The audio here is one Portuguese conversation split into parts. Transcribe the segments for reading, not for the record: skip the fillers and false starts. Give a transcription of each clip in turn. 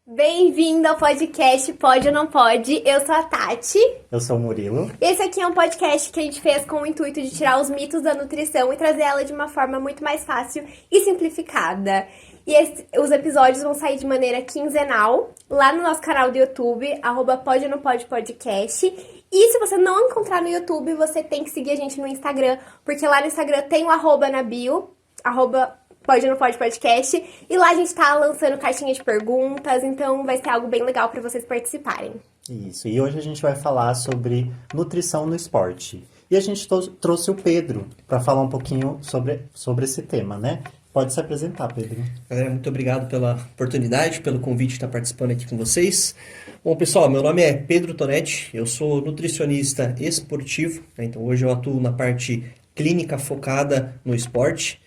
Bem-vindo ao podcast Pode ou Não Pode. Eu sou a Tati. Eu sou o Murilo. Esse aqui é um podcast que a gente fez com o intuito de tirar os mitos da nutrição e trazer ela de uma forma muito mais fácil e simplificada. Os episódios vão sair de maneira quinzenal lá no nosso canal do YouTube, @Pode ou Não Pode Podcast. E se você não encontrar no YouTube, você tem que seguir a gente no Instagram, porque lá no Instagram tem o @ na bio, @Pode ou Não Pode Podcast, e lá a gente tá lançando caixinha de perguntas, então vai ser algo bem legal para vocês participarem. Isso, e hoje a gente vai falar sobre nutrição no esporte. E a gente trouxe o Pedro para falar um pouquinho sobre esse tema, né? Pode se apresentar, Pedro. Galera, muito obrigado pela oportunidade, pelo convite de estar participando aqui com vocês. Bom, pessoal, meu nome é Pedro Tonetti, eu sou nutricionista esportivo, né? Então hoje eu atuo na parte clínica focada no esporte.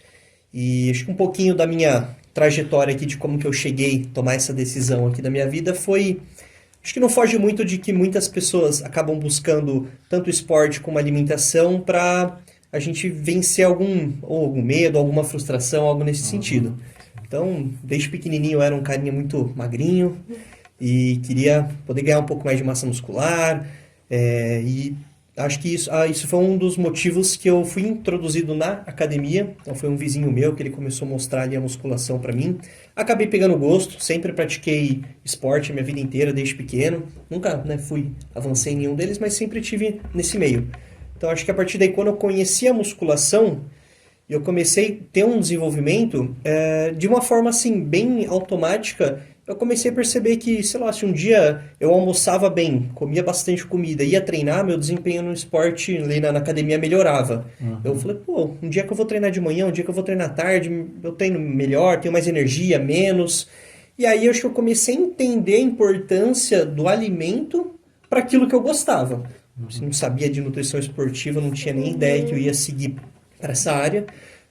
E acho que um pouquinho da minha trajetória aqui, de como que eu cheguei a tomar essa decisão aqui da minha vida foi... Acho que não foge muito de que muitas pessoas acabam buscando tanto esporte como alimentação para a gente vencer algum medo, alguma frustração, algo nesse sentido. Então, desde pequenininho eu era um carinha muito magrinho e queria poder ganhar um pouco mais de massa muscular. E acho que isso foi um dos motivos que eu fui introduzido na academia. Então foi um vizinho meu que ele começou a mostrar ali a musculação para mim. Acabei pegando gosto, sempre pratiquei esporte a minha vida inteira, desde pequeno. Nunca, avancei em nenhum deles, mas sempre tive nesse meio. Então acho que a partir daí, quando eu conheci a musculação, eu comecei a ter um desenvolvimento de uma forma assim, bem automática. Eu comecei a perceber que, sei lá, se um dia eu almoçava bem, comia bastante comida, ia treinar, meu desempenho no esporte, ali na academia, melhorava. Eu falei, um dia que eu vou treinar de manhã, um dia que eu vou treinar à tarde, eu treino melhor, tenho mais energia, menos. E aí eu acho que eu comecei a entender a importância do alimento para aquilo que eu gostava. Não sabia de nutrição esportiva, não tinha nem ideia que eu ia seguir para essa área,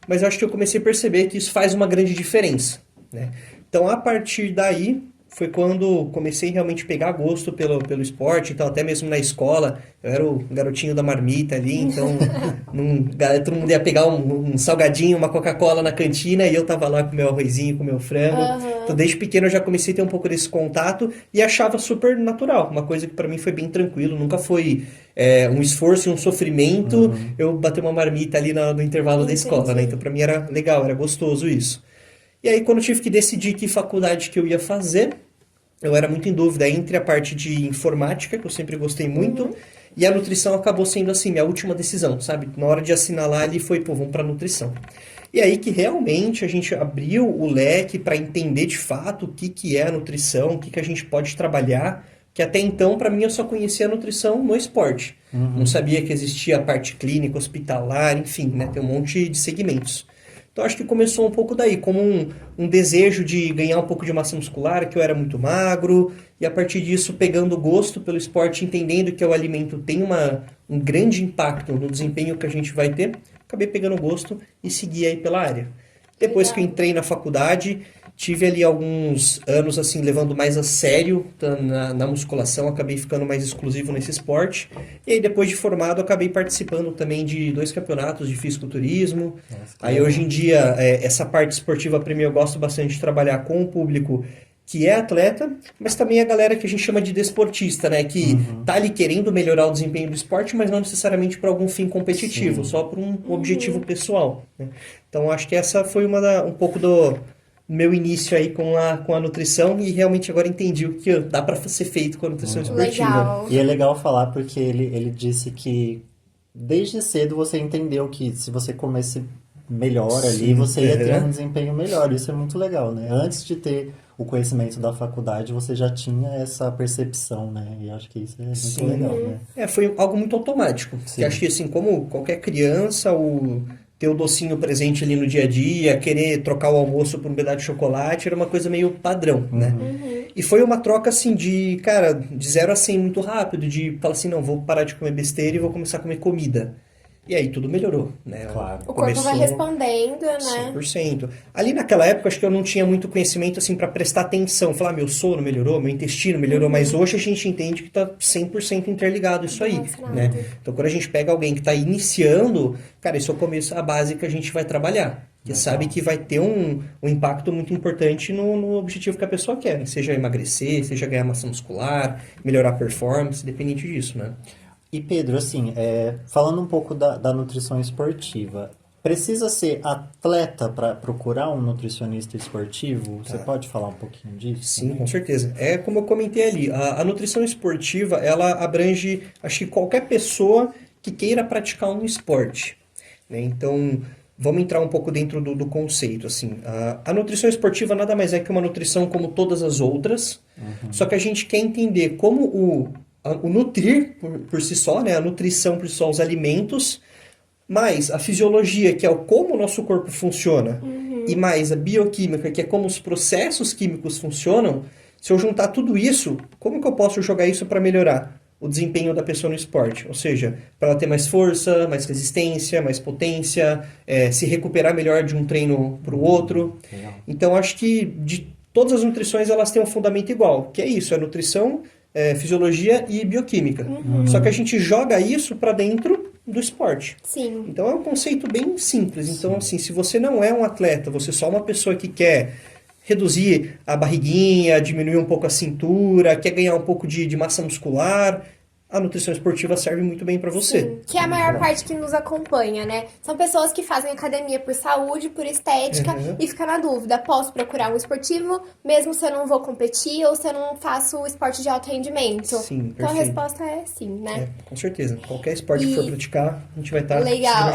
mas eu acho que eu comecei a perceber que isso faz uma grande diferença, né? Então, a partir daí, foi quando comecei realmente a pegar gosto pelo esporte. Então, até mesmo na escola, eu era o garotinho da marmita ali. Então, todo mundo ia pegar um salgadinho, uma Coca-Cola na cantina. E eu tava lá com meu arrozinho, com meu frango. Então, desde pequeno, eu já comecei a ter um pouco desse contato. E achava super natural. Uma coisa que para mim foi bem tranquilo. Nunca foi um esforço e um sofrimento eu bater uma marmita ali no intervalo da escola, né? Então, para mim era legal, era gostoso isso. E aí, quando eu tive que decidir que faculdade que eu ia fazer, eu era muito em dúvida entre a parte de informática, que eu sempre gostei muito, e a nutrição acabou sendo, assim, minha última decisão, sabe? Na hora de assinalar ali foi, vamos para nutrição. E aí que realmente a gente abriu o leque para entender de fato o que é a nutrição, o que a gente pode trabalhar, que até então, para mim, eu só conhecia a nutrição no esporte. Não sabia que existia a parte clínica, hospitalar, enfim, né? Tem um monte de segmentos. Então, acho que começou um pouco daí, como um desejo de ganhar um pouco de massa muscular, que eu era muito magro, e a partir disso, pegando gosto pelo esporte, entendendo que o alimento tem um grande impacto no desempenho que a gente vai ter, acabei pegando gosto e segui aí pela área. Depois que eu entrei na faculdade, tive ali alguns anos assim levando mais a sério na musculação, acabei ficando mais exclusivo nesse esporte. E aí depois de formado, acabei participando também de 2 campeonatos de fisiculturismo. Aí hoje em dia, essa parte esportiva para mim eu gosto bastante de trabalhar com o público que é atleta, mas também a galera que a gente chama de desportista, né? Que tá ali querendo melhorar o desempenho do esporte, mas não necessariamente por algum fim competitivo, só por um objetivo pessoal, né? Então acho que essa foi um pouco do meu início aí com a nutrição, e realmente agora entendi o que dá para ser feito com a nutrição esportiva. Legal. E é legal falar porque ele disse que desde cedo você entendeu que se você comesse melhor ali, você ia ter um desempenho melhor. Isso é muito legal, né? Antes de ter o conhecimento da faculdade, você já tinha essa percepção, né? E acho que isso é muito legal, né? Foi algo muito automático. Que acho que assim, como qualquer criança, ter o docinho presente ali no dia a dia, querer trocar o almoço por um pedaço de chocolate, era uma coisa meio padrão, né? E foi uma troca assim de 0 a 100 muito rápido, de falar assim, não, vou parar de comer besteira e vou começar a comer comida. E aí tudo melhorou, né? Claro. O corpo vai respondendo, né? 100%. Ali naquela época, acho que eu não tinha muito conhecimento, assim, para prestar atenção. Falar, meu sono melhorou, meu intestino melhorou, mas hoje a gente entende que tá 100% interligado isso aí, né? Então, quando a gente pega alguém que tá iniciando, cara, esse é o começo, a base que a gente vai trabalhar. Porque sabe que vai ter um impacto muito importante no objetivo que a pessoa quer, né? Seja emagrecer, seja ganhar massa muscular, melhorar a performance, dependente disso, né? E Pedro, assim, falando um pouco da nutrição esportiva, precisa ser atleta para procurar um nutricionista esportivo? Você pode falar um pouquinho disso? Sim, com certeza. É como eu comentei ali, a nutrição esportiva, ela abrange, acho que qualquer pessoa que queira praticar um esporte, né? Então, vamos entrar um pouco dentro do conceito, assim. A nutrição esportiva nada mais é que uma nutrição como todas as outras, só que a gente quer entender como o nutrir por si só, né? A nutrição por si só, os alimentos, mais a fisiologia, que é o como o nosso corpo funciona, e mais a bioquímica, que é como os processos químicos funcionam. Se eu juntar tudo isso, como que eu posso jogar isso para melhorar o desempenho da pessoa no esporte? Ou seja, para ela ter mais força, mais resistência, mais potência, se recuperar melhor de um treino para o outro. Legal. Então, acho que de todas as nutrições, elas têm um fundamento igual, que é isso, é nutrição, fisiologia e bioquímica. Só que a gente joga isso para dentro do esporte. Sim. Então é um conceito bem simples. Então, assim, se você não é um atleta, você é só uma pessoa que quer reduzir a barriguinha, diminuir um pouco a cintura, quer ganhar um pouco de massa muscular, a nutrição esportiva serve muito bem para você. Sim, que é a maior parte que nos acompanha, né? São pessoas que fazem academia por saúde, por estética e fica na dúvida, posso procurar um esportivo mesmo se eu não vou competir ou se eu não faço esporte de alto rendimento? Sim, então a perfeito. resposta é sim, né? Com certeza. Qualquer esporte que for praticar, a gente vai estar... Legal.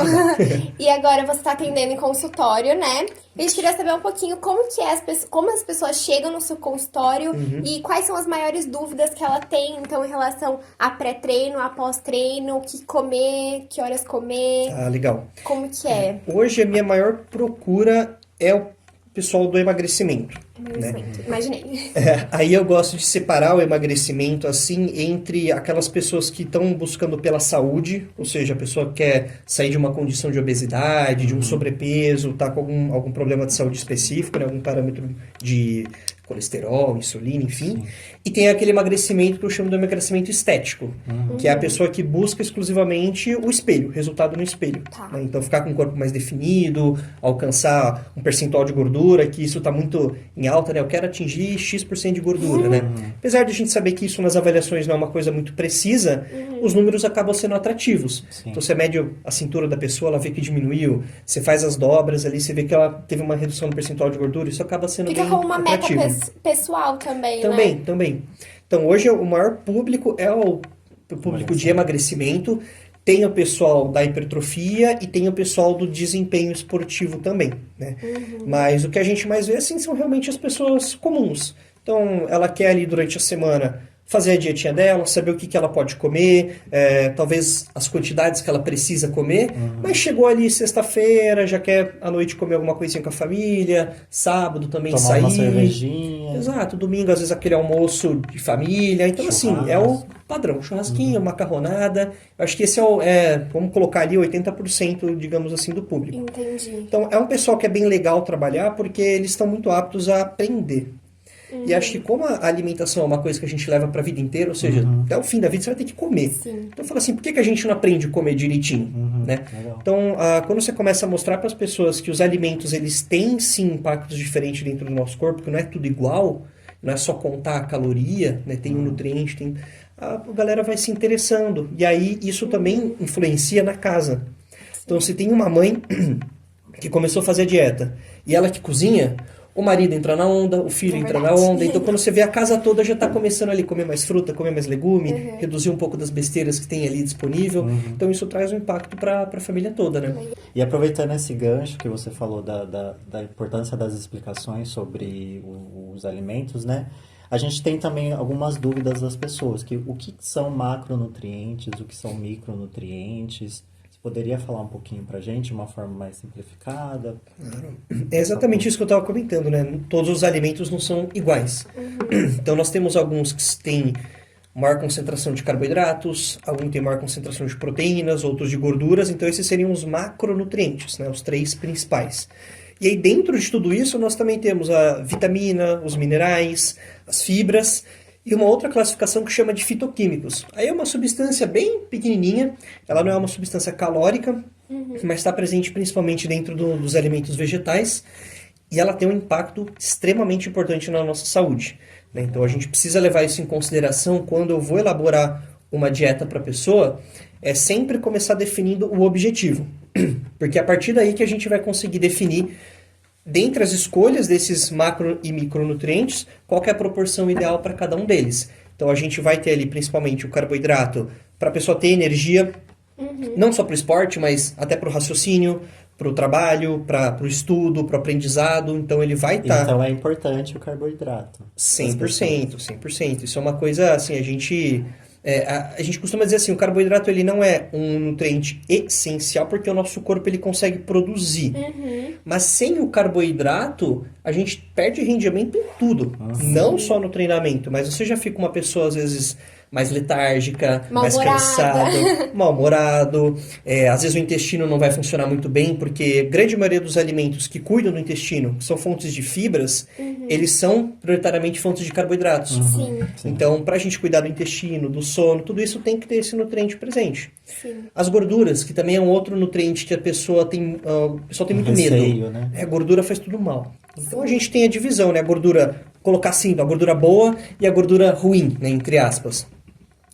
E agora você está atendendo em consultório, né? A gente queria saber um pouquinho como que é como as pessoas chegam no seu consultório e quais são as maiores dúvidas que ela tem, então, em relação a pré-treino, a pós-treino, o que comer, que horas comer. Ah, legal. Como que é? Hoje a minha maior procura é o pessoal do emagrecimento. Emagrecimento. Imaginei. Aí eu gosto de separar o emagrecimento assim entre aquelas pessoas que estão buscando pela saúde, ou seja, a pessoa quer sair de uma condição de obesidade, de um sobrepeso, tá com algum problema de saúde específico, né, algum parâmetro de colesterol, insulina, enfim. E tem aquele emagrecimento que eu chamo de emagrecimento estético, que é a pessoa que busca exclusivamente o espelho, resultado no espelho. Tá. Né? Então, ficar com o corpo mais definido, alcançar um percentual de gordura, que isso está muito em alta, né? Eu quero atingir X% de gordura, né? Apesar de a gente saber que isso nas avaliações não é uma coisa muito precisa, os números acabam sendo atrativos. Sim. Então, você mede a cintura da pessoa, ela vê que diminuiu, você faz as dobras ali, você vê que ela teve uma redução no percentual de gordura, isso acaba sendo Fica bem como uma atrativo. meta pessoal também, né? Também. Então, hoje o maior público é o público de emagrecimento. Tem o pessoal da hipertrofia e tem o pessoal do desempenho esportivo também, né? Mas o que a gente mais vê, assim, são realmente as pessoas comuns. Então, ela quer ali durante a semana fazer a dietinha dela, saber o que ela pode comer, talvez as quantidades que ela precisa comer, mas chegou ali sexta-feira, já quer à noite comer alguma coisinha com a família, sábado também Tomar sair. uma cervejinha. Exato, domingo às vezes aquele almoço de família, então assim, é o padrão, churrasquinho, macarronada, eu acho que esse vamos colocar ali 80%, digamos assim, do público. Entendi. Então é um pessoal que é bem legal trabalhar porque eles estão muito aptos a aprender. E acho que como a alimentação é uma coisa que a gente leva para a vida inteira, ou seja, até o fim da vida você vai ter que comer. Sim. Então fala assim, por que a gente não aprende a comer direitinho? Né? Legal. Então, quando você começa a mostrar para as pessoas que os alimentos eles têm sim impactos diferentes dentro do nosso corpo, que não é tudo igual, não é só contar a caloria, né? Tem um nutriente, a galera vai se interessando. E aí isso também influencia na casa. Então, se tem uma mãe que começou a fazer a dieta e ela que cozinha, o marido entra na onda, o filho entra na onda. Então, quando você vê a casa toda, já está começando ali a comer mais fruta, comer mais legume, reduzir um pouco das besteiras que tem ali disponível. Então, isso traz um impacto para a família toda, né? E aproveitando esse gancho que você falou da importância das explicações sobre os alimentos, né? A gente tem também algumas dúvidas das pessoas, que o que são macronutrientes, o que são micronutrientes. Você poderia falar um pouquinho pra gente, de uma forma mais simplificada? É exatamente isso que eu estava comentando, né? Todos os alimentos não são iguais. Então, nós temos alguns que têm maior concentração de carboidratos, algum tem maior concentração de proteínas, outros de gorduras, então esses seriam os macronutrientes, né, os 3 principais. E aí dentro de tudo isso nós também temos a vitamina, os minerais, as fibras e uma outra classificação que chama de fitoquímicos. Aí é uma substância bem pequenininha, ela não é uma substância calórica, mas está presente principalmente dentro dos alimentos vegetais e ela tem um impacto extremamente importante na nossa saúde, né? Então a gente precisa levar isso em consideração quando eu vou elaborar uma dieta para a pessoa, é sempre começar definindo o objetivo, porque é a partir daí que a gente vai conseguir definir, dentre as escolhas desses macro e micronutrientes, qual que é a proporção ideal para cada um deles. Então a gente vai ter ali principalmente o carboidrato para a pessoa ter energia, não só para o esporte, mas até para o raciocínio, para o trabalho, para o estudo, para o aprendizado. Então ele vai estar... Então é importante o carboidrato. 100%, 100%. Isso é uma coisa, assim, a gente costuma dizer assim, o carboidrato ele não é um nutriente essencial porque o nosso corpo ele consegue produzir. Mas sem o carboidrato, a gente perde rendimento em tudo. Não só no treinamento, mas você já fica uma pessoa, às vezes, mais letárgica, mais cansada, mal-humorado. Às vezes o intestino não vai funcionar muito bem, porque a grande maioria dos alimentos que cuidam do intestino, que são fontes de fibras, eles são prioritariamente fontes de carboidratos. Sim. Então, para a gente cuidar do intestino, do sono, tudo isso tem que ter esse nutriente presente. Sim. As gorduras, que também é um outro nutriente que a pessoa tem muito Receio, medo. né? A gordura faz tudo mal. Então a gente tem a divisão, né? A gordura, colocar assim, a gordura boa e a gordura ruim, né? Entre aspas.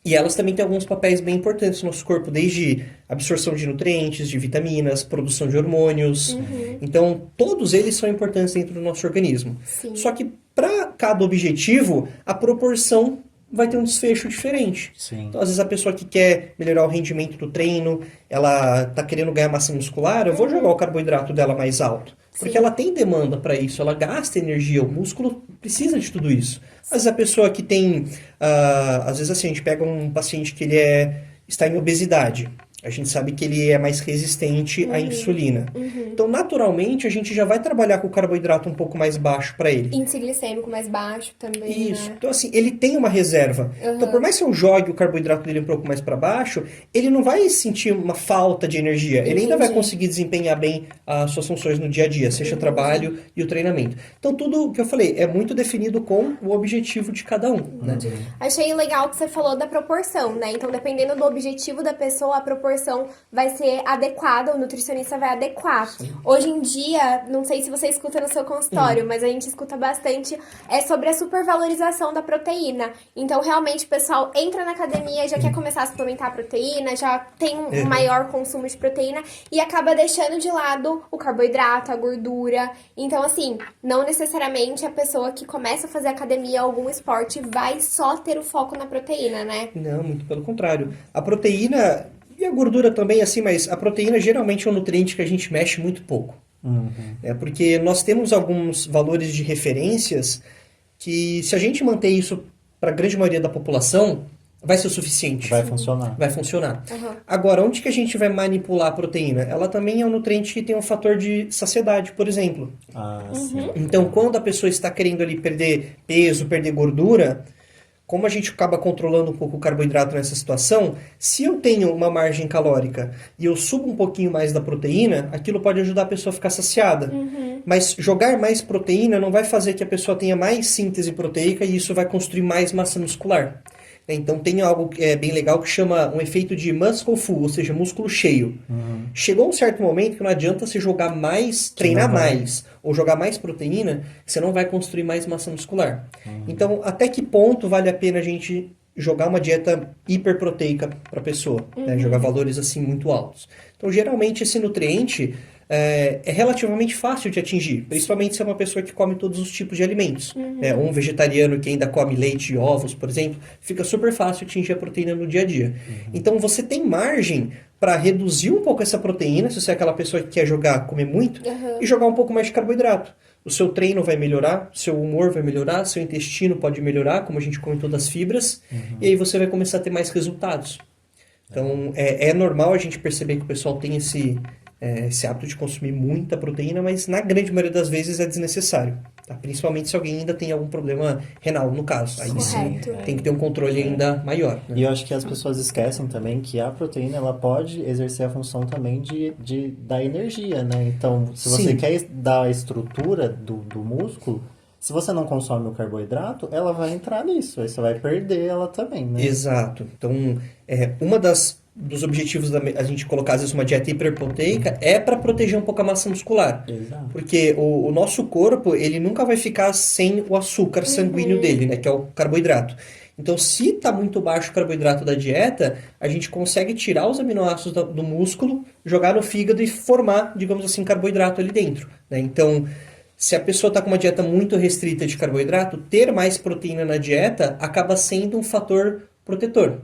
E elas também têm alguns papéis bem importantes no nosso corpo, desde absorção de nutrientes, de vitaminas, produção de hormônios. Então, todos eles são importantes dentro do nosso organismo. Sim. Só que para cada objetivo, a proporção vai ter um desfecho diferente. Sim. Então, às vezes a pessoa que quer melhorar o rendimento do treino, ela está querendo ganhar massa muscular, eu vou jogar o carboidrato dela mais alto. Porque Sim. ela tem demanda para isso, ela gasta energia, o músculo precisa de tudo isso. Às vezes a pessoa que tem, às vezes assim, a gente pega um paciente que ele está em obesidade. A gente sabe que ele é mais resistente à insulina. Então, naturalmente, a gente já vai trabalhar com o carboidrato um pouco mais baixo para ele. Índice glicêmico mais baixo também, Isso. né? Então, assim, ele tem uma reserva. Então, por mais que eu jogue o carboidrato dele um pouco mais para baixo, ele não vai sentir uma falta de energia. Ele ainda vai Entendi. conseguir desempenhar bem as suas funções no dia a dia, seja o trabalho e o treinamento. Então, tudo o que eu falei é muito definido com o objetivo de cada um, né? Achei legal que você falou da proporção, né? Então, dependendo do objetivo da pessoa, a proporção vai ser adequada, o nutricionista vai adequar. Hoje em dia, não sei se você escuta no seu consultório, mas a gente escuta bastante, sobre a supervalorização da proteína. Então, realmente, o pessoal entra na academia, já quer começar a suplementar a proteína, já tem um maior consumo de proteína e acaba deixando de lado o carboidrato, a gordura. Então, assim, não necessariamente a pessoa que começa a fazer academia ou algum esporte vai só ter o foco na proteína, né? Não, muito pelo contrário. A proteína e a gordura também, assim, mas a proteína geralmente é um nutriente que a gente mexe muito pouco. Porque nós temos alguns valores de referências que, se a gente manter isso para a grande maioria da população, vai ser o suficiente. Vai funcionar. Vai funcionar. Agora, onde que a gente vai manipular a proteína? Ela também é um nutriente que tem um fator de saciedade, por exemplo. Sim. Então, quando a pessoa está querendo ali perder peso, perder gordura, como a gente acaba controlando um pouco o carboidrato nessa situação, se eu tenho uma margem calórica e eu subo um pouquinho mais da proteína, aquilo pode ajudar a pessoa a ficar saciada. Mas jogar mais proteína não vai fazer que a pessoa tenha mais síntese proteica e isso vai construir mais massa muscular. Então tem algo que é bem legal que chama um efeito de muscle full, ou seja, músculo cheio. Chegou um certo momento que não adianta você jogar mais, treinar mais, ou jogar mais proteína, que você não vai construir mais massa muscular. Então, até que ponto vale a pena a gente jogar uma dieta hiperproteica para a pessoa, né? Jogar valores assim muito altos. Então, geralmente esse nutriente é relativamente fácil de atingir, principalmente se é uma pessoa que come todos os tipos de alimentos. Um vegetariano que ainda come leite e ovos, por exemplo, fica super fácil atingir a proteína no dia a dia. Então você tem margem para reduzir um pouco essa proteína, se você é aquela pessoa que quer comer muito, e jogar um pouco mais de carboidrato. O seu treino vai melhorar, seu humor vai melhorar, seu intestino pode melhorar, como a gente comentou das fibras, e aí você vai começar a ter mais resultados. Então é normal a gente perceber que o pessoal tem esse hábito de consumir muita proteína, mas na grande maioria das vezes é desnecessário. tá? Principalmente se alguém ainda tem algum problema renal, no caso. Aí sim, Correto. tem que ter um controle ainda maior, né? E eu acho que as pessoas esquecem também que a proteína ela pode exercer a função também da energia, né? Então, se você Sim. quer dar a estrutura do músculo, se você não consome o carboidrato, ela vai entrar nisso, aí você vai perder ela também, né? Exato. Então, uma dos objetivos da a gente colocar, às vezes, uma dieta hiperproteica é para proteger um pouco a massa muscular. Exato. Porque o nosso corpo, ele nunca vai ficar sem o açúcar sanguíneo dele, né? Que é o carboidrato. Então, se está muito baixo o carboidrato da dieta, a gente consegue tirar os aminoácidos do músculo, jogar no fígado e formar, digamos assim, carboidrato ali dentro, né? Então, se a pessoa está com uma dieta muito restrita de carboidrato, ter mais proteína na dieta acaba sendo um fator protetor.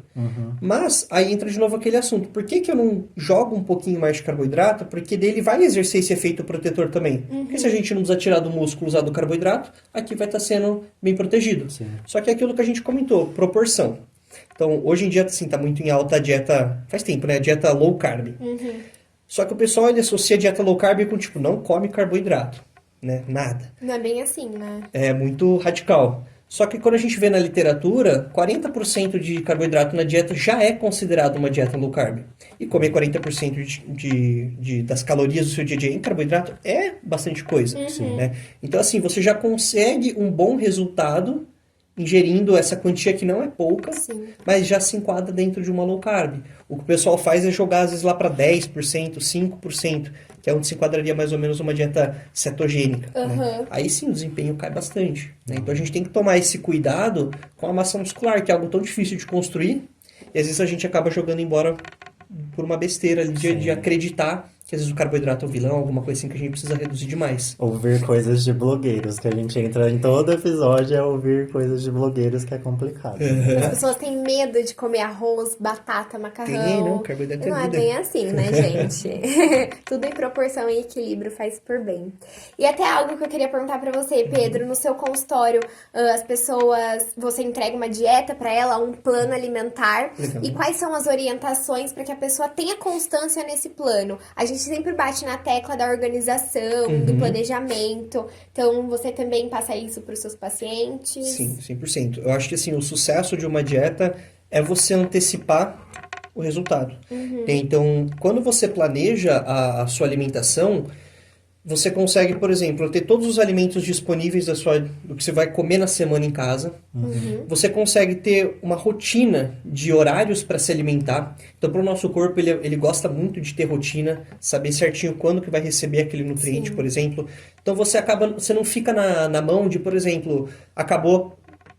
Mas aí entra de novo aquele assunto. Por que eu não jogo um pouquinho mais de carboidrato? Porque dele vai exercer esse efeito protetor também. Porque se a gente não precisa tirar do músculo usar do carboidrato, aqui vai estar sendo bem protegido. Sim. Só que é aquilo que a gente comentou, proporção. Então, hoje em dia, assim, tá muito em alta a dieta, faz tempo, né? A dieta low carb. Só que o pessoal, ele associa a dieta low carb com, tipo, não come carboidrato, né? Nada. Não é bem assim, né? É muito radical. Só que quando a gente vê na literatura, 40% de carboidrato na dieta já é considerado uma dieta low carb. E comer 40% das calorias do seu dia a dia em carboidrato é bastante coisa. Né? Então, assim, você já consegue um bom resultado ingerindo essa quantia que não é pouca, Sim. mas já se enquadra dentro de uma low carb. O que o pessoal faz é jogar, às vezes, lá para 10%, 5%, que é onde se enquadraria mais ou menos uma dieta cetogênica. Né? Aí sim o desempenho cai bastante. Né? Então a gente tem que tomar esse cuidado com a massa muscular, que é algo tão difícil de construir, e às vezes a gente acaba jogando embora por uma besteira ali de acreditar que às vezes o carboidrato é o vilão, alguma coisa assim que a gente precisa reduzir demais. Ouvir coisas de blogueiros, que a gente entra em todo episódio é ouvir coisas de blogueiros que é complicado. As pessoas têm medo de comer arroz, batata, macarrão. Tem, não, carboidrato é Não é vida. bem assim, né, gente? Tudo em proporção e equilíbrio faz super bem. E até algo que eu queria perguntar pra você, Pedro, no seu consultório, as pessoas, você entrega uma dieta pra ela, um plano alimentar, Legal. e quais são as orientações pra que a pessoa tenha constância nesse plano? A gente sempre bate na tecla da organização, do planejamento, então você também passa isso pros seus pacientes? Sim, 100%. Eu acho que assim, o sucesso de uma dieta é você antecipar o resultado. Então, quando você planeja a sua alimentação, você consegue, por exemplo, ter todos os alimentos disponíveis do que você vai comer na semana em casa. Você consegue ter uma rotina de horários para se alimentar. Então, para o nosso corpo, ele gosta muito de ter rotina, saber certinho quando que vai receber aquele nutriente, por exemplo. Então, você não fica na mão de, por exemplo,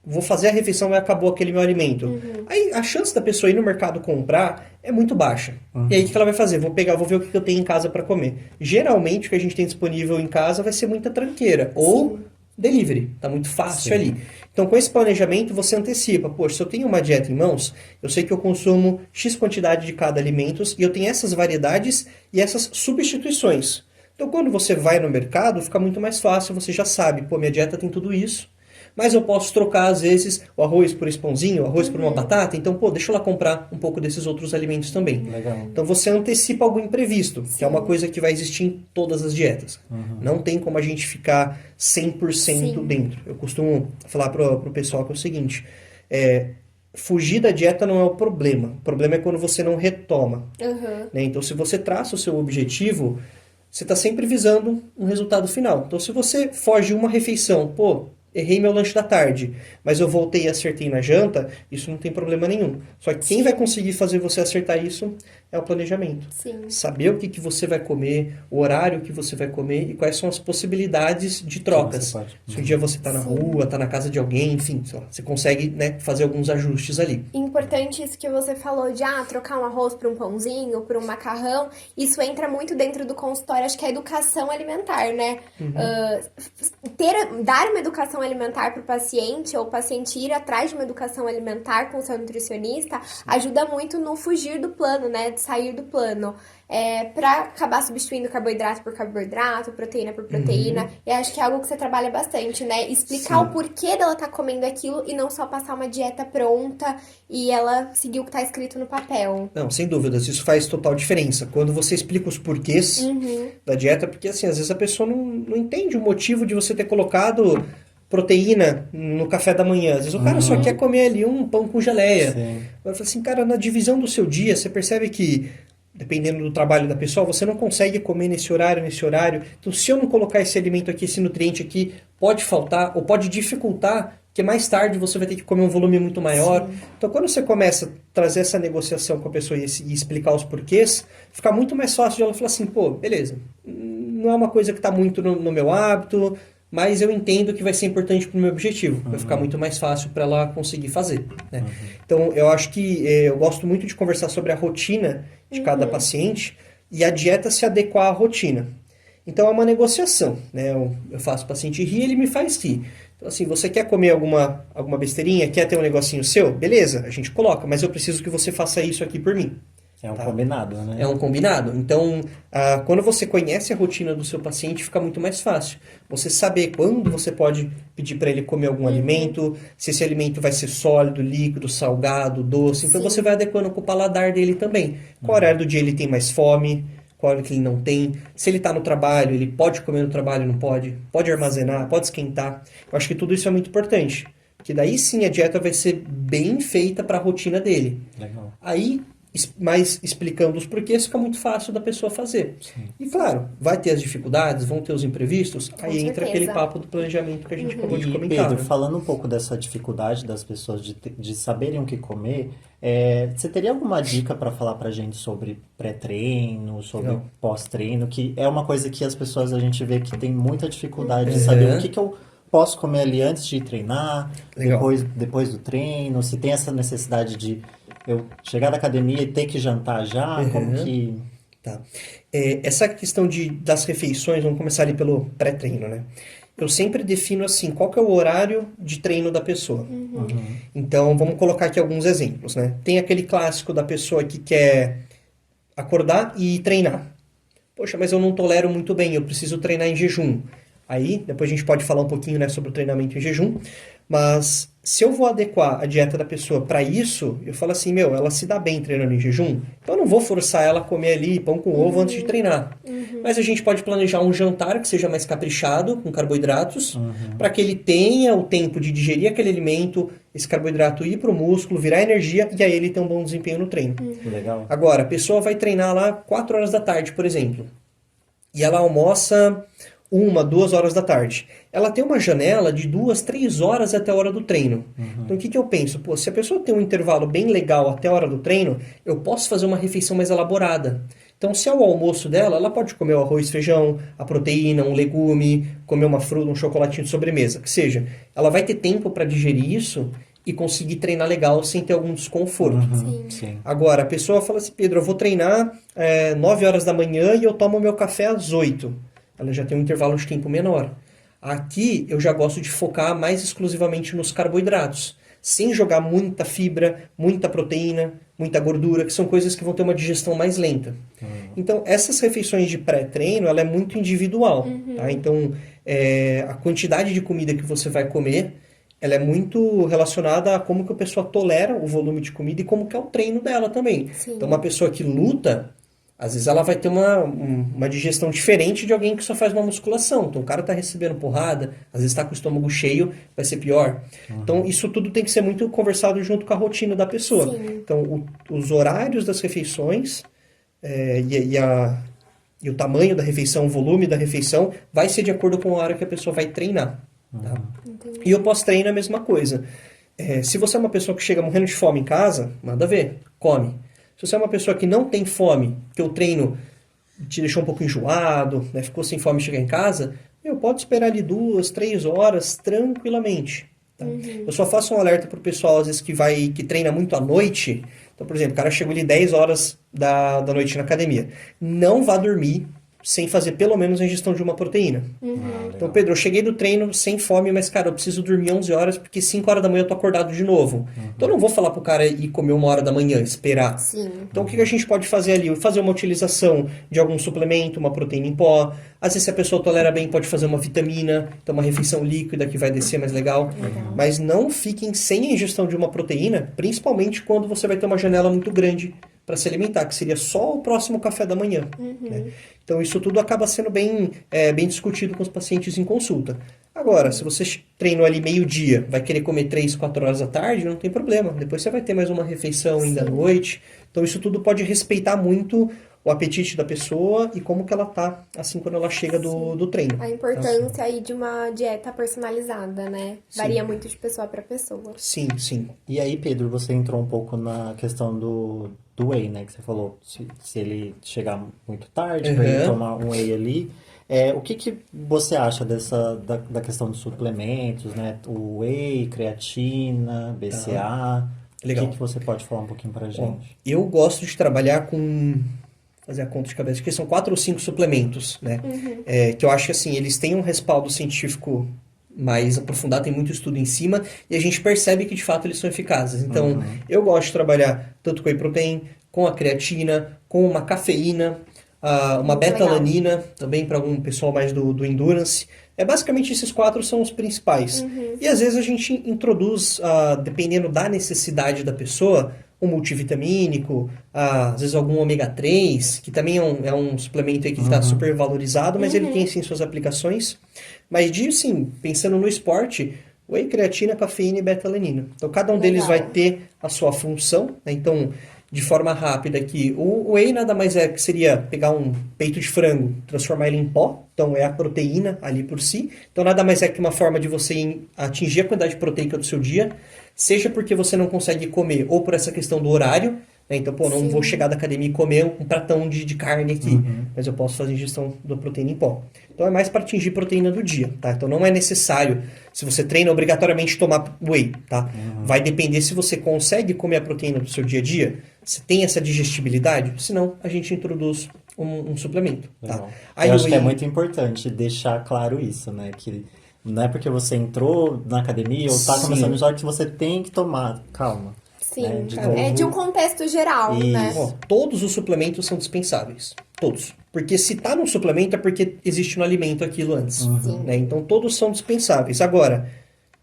vou fazer a refeição e acabou aquele meu alimento. Aí a chance da pessoa ir no mercado comprar é muito baixa. E aí o que ela vai fazer? Vou ver o que eu tenho em casa para comer. Geralmente o que a gente tem disponível em casa vai ser muita tranqueira. Ou delivery. Tá muito fácil ali. Então com esse planejamento você antecipa. Poxa, se eu tenho uma dieta em mãos, eu sei que eu consumo X quantidade de cada alimento e eu tenho essas variedades e essas substituições. Então quando você vai no mercado, fica muito mais fácil. Você já sabe, pô, minha dieta tem tudo isso. Mas eu posso trocar, às vezes, o arroz por esse pãozinho, o arroz por uma batata. Então, pô, deixa eu lá comprar um pouco desses outros alimentos também. Legal. Então, você antecipa algum imprevisto, que é uma coisa que vai existir em todas as dietas. Não tem como a gente ficar 100% dentro. Eu costumo falar pro pessoal que é o seguinte, fugir da dieta não é o problema. O problema é quando você não retoma. Né? Então, se você traça o seu objetivo, você está sempre visando um resultado final. Então, se você foge uma refeição, pô, errei meu lanche da tarde, mas eu voltei e acertei na janta, isso não tem problema nenhum. Só que quem vai conseguir fazer você acertar isso é o planejamento. Sim. Saber o que você vai comer, o horário que você vai comer e quais são as possibilidades de trocas. Você pode. Se um dia você está na rua, está na casa de alguém, enfim, sei lá, você consegue, né, fazer alguns ajustes ali. Importante isso que você falou de trocar um arroz por um pãozinho, por um macarrão. Isso entra muito dentro do consultório, acho que é a educação alimentar, né? Dar uma educação alimentar para o paciente, ou o paciente ir atrás de uma educação alimentar com o seu nutricionista, ajuda muito no fugir do plano, né? sair do plano pra acabar substituindo carboidrato por carboidrato, proteína por proteína. E acho que é algo que você trabalha bastante, né? Explicar Sim. o porquê dela tá comendo aquilo e não só passar uma dieta pronta e ela seguir o que tá escrito no papel. Não, sem dúvidas, isso faz total diferença. Quando você explica os porquês da dieta, porque assim, às vezes a pessoa não entende o motivo de você ter colocado proteína no café da manhã. Às vezes o cara só quer comer ali um pão com geleia. Sim. Mas assim, cara, na divisão do seu dia, você percebe que, dependendo do trabalho da pessoa, você não consegue comer nesse horário, nesse horário. Então, se eu não colocar esse alimento aqui, esse nutriente aqui, pode faltar ou pode dificultar, porque mais tarde você vai ter que comer um volume muito maior. Então, quando você começa a trazer essa negociação com a pessoa e explicar os porquês, fica muito mais fácil de ela falar assim, pô, beleza, não é uma coisa que está muito no meu hábito, mas eu entendo que vai ser importante para o meu objetivo. Vai ficar muito mais fácil para ela conseguir fazer, né? Então, eu acho que eu gosto muito de conversar sobre a rotina de cada paciente e a dieta se adequar à rotina. Então, é uma negociação, né? Eu faço o paciente rir, ele me faz rir. Então, assim, você quer comer alguma besteirinha, quer ter um negocinho seu? Beleza, a gente coloca, mas eu preciso que você faça isso aqui por mim. É um combinado, né? É um combinado. Então, quando você conhece a rotina do seu paciente, fica muito mais fácil. Você saber quando você pode pedir para ele comer algum alimento, se esse alimento vai ser sólido, líquido, salgado, doce. Então, você vai adequando com o paladar dele também. Qual horário do dia ele tem mais fome, qual hora que ele não tem. Se ele está no trabalho, ele pode comer no trabalho, não pode. Pode armazenar, pode esquentar. Eu acho que tudo isso é muito importante. Porque daí sim a dieta vai ser bem feita para a rotina dele. Legal. Aí, mas explicando os porquês, fica muito fácil da pessoa fazer. Sim. E claro, vai ter as dificuldades, vão ter os imprevistos, aí entra certeza. aquele papo do planejamento que a gente acabou de E, comentar. Pedro, né? falando um pouco dessa dificuldade das pessoas de saberem o que comer, você teria alguma dica para falar pra gente sobre pré-treino, sobre Legal. pós-treino, que é uma coisa que as pessoas a gente vê que tem muita dificuldade de saber o que eu posso comer ali antes de treinar, Legal. depois do treino, se tem essa necessidade de eu chegar da academia e ter que jantar já, como que... Tá. Essa questão das refeições, vamos começar ali pelo pré-treino, né? Eu sempre defino assim, qual que é o horário de treino da pessoa. Então, vamos colocar aqui alguns exemplos, né? Tem aquele clássico da pessoa que quer acordar e treinar. Poxa, mas eu não tolero muito bem, eu preciso treinar em jejum. Aí, depois a gente pode falar um pouquinho, né, sobre o treinamento em jejum, mas se eu vou adequar a dieta da pessoa para isso, eu falo assim, ela se dá bem treinando em jejum, então eu não vou forçar ela a comer ali pão com ovo antes de treinar. Mas a gente pode planejar um jantar que seja mais caprichado, com carboidratos, para que ele tenha o tempo de digerir aquele alimento, esse carboidrato ir para o músculo, virar energia, e aí ele ter um bom desempenho no treino. Legal. Agora, a pessoa vai treinar lá 4 horas da tarde, por exemplo, e ela almoça 1, 2 horas da tarde. Ela tem uma janela de 2, 3 horas até a hora do treino. Então, o que eu penso? Pô, se a pessoa tem um intervalo bem legal até a hora do treino, eu posso fazer uma refeição mais elaborada. Então, se é o almoço dela, ela pode comer o arroz, feijão, a proteína, um legume, comer uma fruta, um chocolatinho de sobremesa, que seja. Ela vai ter tempo para digerir isso e conseguir treinar legal sem ter algum desconforto. Sim. Agora, a pessoa fala assim, Pedro, eu vou treinar 9 horas da manhã e eu tomo meu café às 8. Ela já tem um intervalo de tempo menor. Aqui, eu já gosto de focar mais exclusivamente nos carboidratos, sem jogar muita fibra, muita proteína, muita gordura, que são coisas que vão ter uma digestão mais lenta. Então, essas refeições de pré-treino, ela é muito individual. Tá? Então, a quantidade de comida que você vai comer, ela é muito relacionada a como que a pessoa tolera o volume de comida e como que é o treino dela também. Sim. Então, uma pessoa que luta, às vezes ela vai ter uma digestão diferente de alguém que só faz uma musculação. Então, o cara está recebendo porrada, às vezes está com o estômago cheio, vai ser pior. Então, isso tudo tem que ser muito conversado junto com a rotina da pessoa. Sim. Então, os horários das refeições e o tamanho da refeição, o volume da refeição, vai ser de acordo com a hora que a pessoa vai treinar. Tá? E o pós-treino é a mesma coisa. Se você é uma pessoa que chega morrendo de fome em casa, nada a ver, come. Se você é uma pessoa que não tem fome, que o treino te deixou um pouco enjoado, né, ficou sem fome chegar em casa, pode esperar ali 2, 3 horas tranquilamente. Tá? Eu só faço um alerta pro pessoal, às vezes, que treina muito à noite. Então, por exemplo, o cara chegou ali 10 horas da noite na academia. Não vá dormir sem fazer pelo menos a ingestão de uma proteína. Então, Pedro, eu cheguei do treino sem fome, mas, cara, eu preciso dormir 11 horas, porque 5 horas da manhã eu tô acordado de novo. Então, eu não vou falar pro cara ir comer 1 hora da manhã, esperar. Sim. Então, o que a gente pode fazer ali? Fazer uma utilização de algum suplemento, uma proteína em pó. Às vezes, se a pessoa tolera bem, pode fazer uma vitamina, então uma refeição líquida que vai descer mais legal. Mas não fiquem sem a ingestão de uma proteína, principalmente quando você vai ter uma janela muito grande para se alimentar, que seria só o próximo café da manhã. Né? Então, isso tudo acaba sendo bem discutido com os pacientes em consulta. Agora, se você treinou ali meio-dia, vai querer comer 3, 4 horas da tarde, não tem problema. Depois você vai ter mais uma refeição ainda à noite. Então, isso tudo pode respeitar muito o apetite da pessoa e como que ela tá, assim, quando ela chega do treino. A importância aí de uma dieta personalizada, né? Varia muito de pessoa para pessoa. Sim, sim. E aí, Pedro, você entrou um pouco na questão do whey, né? Que você falou, se ele chegar muito tarde, para ele tomar um whey ali. O que você acha da questão dos suplementos, né? O whey, creatina, BCA. Legal. O que você pode falar um pouquinho pra gente? Ó, eu gosto de trabalhar com... fazer a conta de cabeça, que são 4 ou 5 suplementos, né? Que eu acho que, assim, eles têm um respaldo científico mais aprofundado, tem muito estudo em cima, e a gente percebe que, de fato, eles são eficazes. Então, eu gosto de trabalhar tanto com whey protein, com a creatina, com uma cafeína, uma beta-alanina, também para algum pessoal mais do endurance. Basicamente, esses 4 são os principais. E, às vezes, a gente introduz, dependendo da necessidade da pessoa, um multivitamínico, às vezes algum ômega 3, que também é um suplemento aí que está super valorizado, mas ele tem, sim, suas aplicações. Mas, sim, pensando no esporte, whey, creatina, cafeína e beta-alanina. Então, cada um deles vai ter a sua função, né? Então, de forma rápida aqui, o whey nada mais é que seria pegar um peito de frango, transformar ele em pó, então é a proteína ali por si. Então, nada mais é que uma forma de você atingir a quantidade proteica do seu dia, seja porque você não consegue comer, ou por essa questão do horário, né? Então, não vou chegar da academia e comer um pratão de carne aqui, mas eu posso fazer ingestão da proteína em pó. Então, é mais para atingir proteína do dia, tá? Então, não é necessário, se você treina, obrigatoriamente tomar whey, tá? Vai depender se você consegue comer a proteína do seu dia a dia, se tem essa digestibilidade, senão a gente introduz um suplemento, tá? Aí, eu acho que é muito importante deixar claro isso, né? Que não é porque você entrou na academia ou tá começando já que você tem que tomar. Calma. Sim, né? de um contexto geral, né? Ó, todos os suplementos são dispensáveis. Todos. Porque se tá num suplemento é porque existe no alimento aquilo antes. Né? Então todos são dispensáveis. Agora,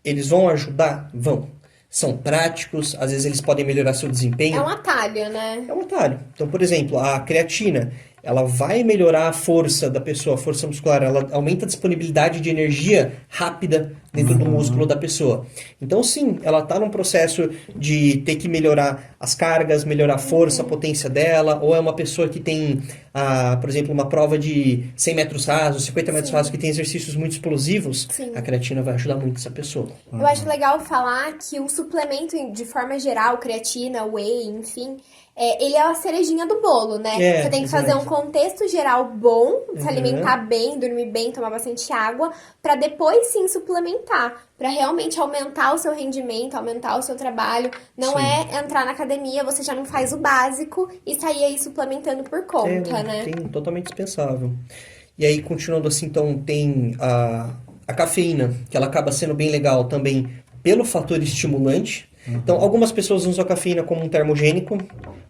eles vão ajudar? Vão. São práticos, às vezes eles podem melhorar seu desempenho. É um atalho, né? É um atalho. Então, por exemplo, a creatina, ela vai melhorar a força da pessoa, a força muscular, ela aumenta a disponibilidade de energia rápida dentro do músculo da pessoa. Então, sim, ela está num processo de ter que melhorar as cargas, melhorar a força, a potência dela, ou é uma pessoa que tem, por exemplo, uma prova de 100 metros rasos, 50 metros rasos, que tem exercícios muito explosivos, a creatina vai ajudar muito essa pessoa. Eu acho legal falar que o suplemento, de forma geral, creatina, whey, enfim, ele é a cerejinha do bolo, né? Você tem que fazer um contexto geral bom, se alimentar bem, dormir bem, tomar bastante água, para depois sim suplementar, para realmente aumentar o seu rendimento, aumentar o seu trabalho. Não é entrar na academia, você já não faz o básico e sair aí suplementando por conta, né? Tem, totalmente dispensável. E aí, continuando assim, então, tem a cafeína, que ela acaba sendo bem legal também pelo fator estimulante. Então, algumas pessoas usam a cafeína como um termogênico,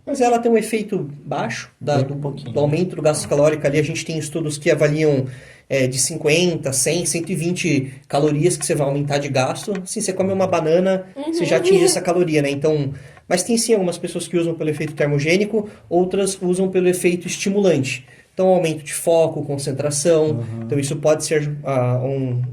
mas ela tem um efeito baixo do aumento do gasto calórico. Ali a gente tem estudos que avaliam de 50, 100, 120 calorias que você vai aumentar de gasto. Se você come uma banana, você já atinge essa caloria, né? Então, mas tem sim algumas pessoas que usam pelo efeito termogênico, outras usam pelo efeito estimulante. Então, aumento de foco, concentração. Então, isso pode ser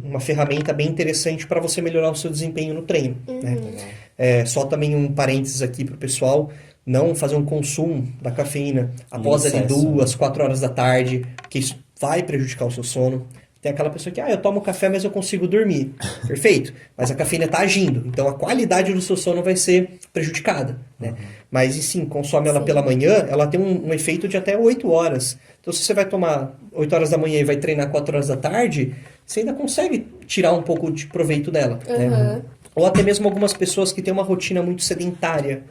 uma ferramenta bem interessante para você melhorar o seu desempenho no treino. Né? Só também um parênteses aqui para o pessoal, não fazer um consumo da cafeína após ali 2, 4 horas da tarde, porque isso vai prejudicar o seu sono. Tem aquela pessoa que, eu tomo café, mas eu consigo dormir. Perfeito, mas a cafeína está agindo, então a qualidade do seu sono vai ser prejudicada. Né? Mas, e sim, consome ela pela manhã, ela tem um efeito de até 8 horas. Então, se você vai tomar 8 horas da manhã e vai treinar 4 horas da tarde, você ainda consegue tirar um pouco de proveito dela. Né? Ou até mesmo algumas pessoas que têm uma rotina muito sedentária.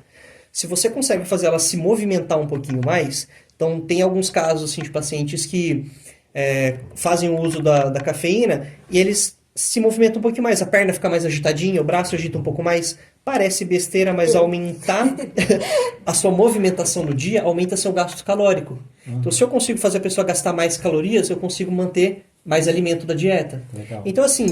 Se você consegue fazer ela se movimentar um pouquinho mais, então tem alguns casos assim, de pacientes que fazem o uso da cafeína e eles se movimentam um pouquinho mais, a perna fica mais agitadinha, o braço agita um pouco mais. Parece besteira, mas aumentar a sua movimentação no dia aumenta seu gasto calórico. Então, se eu consigo fazer a pessoa gastar mais calorias, eu consigo manter mais alimento da dieta. Legal. Então, assim,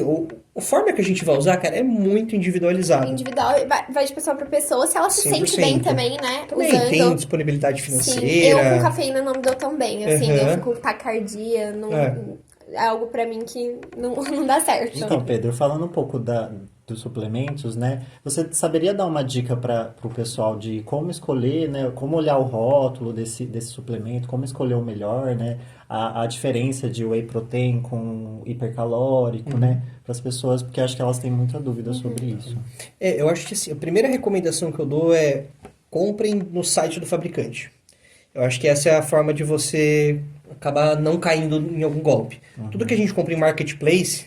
a forma que a gente vai usar, cara, é muito individualizado. Individual, vai de pessoa pra pessoa, se ela se sente bem 100%. também, né? Também usando. tem disponibilidade Sim, eu financeira. com cafeína não me dou tão bem, assim, Uhum. eu fico com taquicardia, não, é algo pra mim que não dá certo. Então, Pedro, falando um pouco dos suplementos, né? Você saberia dar uma dica para o pessoal de como escolher, né? Como olhar o rótulo desse suplemento, como escolher o melhor, né? A diferença de whey protein com hipercalórico, né? Para as pessoas, porque acho que elas têm muita dúvida sobre isso. Eu acho que assim, a primeira recomendação que eu dou é comprem no site do fabricante. Eu acho que essa é a forma de você acabar não caindo em algum golpe. Tudo que a gente compra em marketplace